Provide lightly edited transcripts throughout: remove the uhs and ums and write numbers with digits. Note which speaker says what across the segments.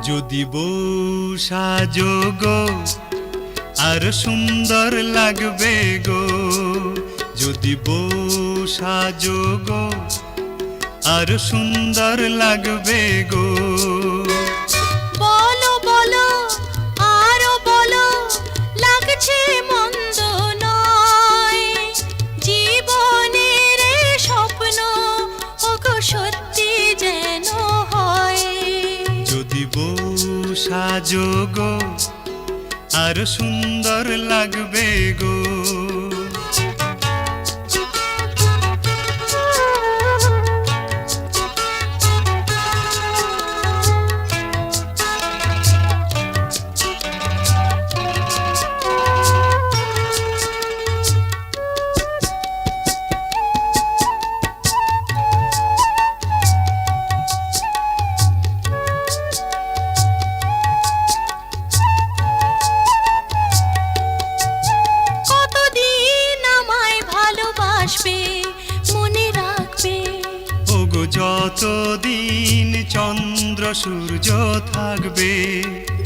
Speaker 1: যদি বউ সাজো গো আর সুন্দর লাগবে গো, যদি বউ সাজো গো আর সুন্দর লাগবে গো।
Speaker 2: বলো বলো আরো বলো, লাগছে মন্দ নয়, জীবনের স্বপ্ন ওগো সত্যি যেন হয়।
Speaker 1: যদি বউ সাজো গো আর সুন্দর লাগবে গো।
Speaker 2: মনে রাখবে
Speaker 1: ওগো যতদিন চন্দ্র সূর্য থাকবে,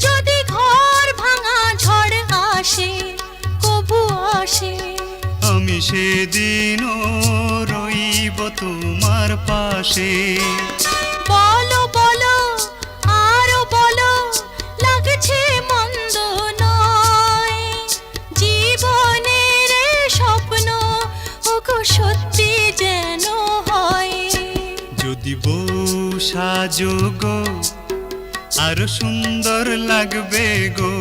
Speaker 2: যদি ঘর ভাঙা ঝড় আসে কবু আসে,
Speaker 1: আমি সেদিনও রইব তোমার পাশে।
Speaker 2: বলো বলো আরো বলো, লাগছে মন্দ নয়, জীবনের স্বপ্ন ওগো সত্যি যেন হয়।
Speaker 1: যদি বউ সাজো গো আর সুন্দর লাগবে গো।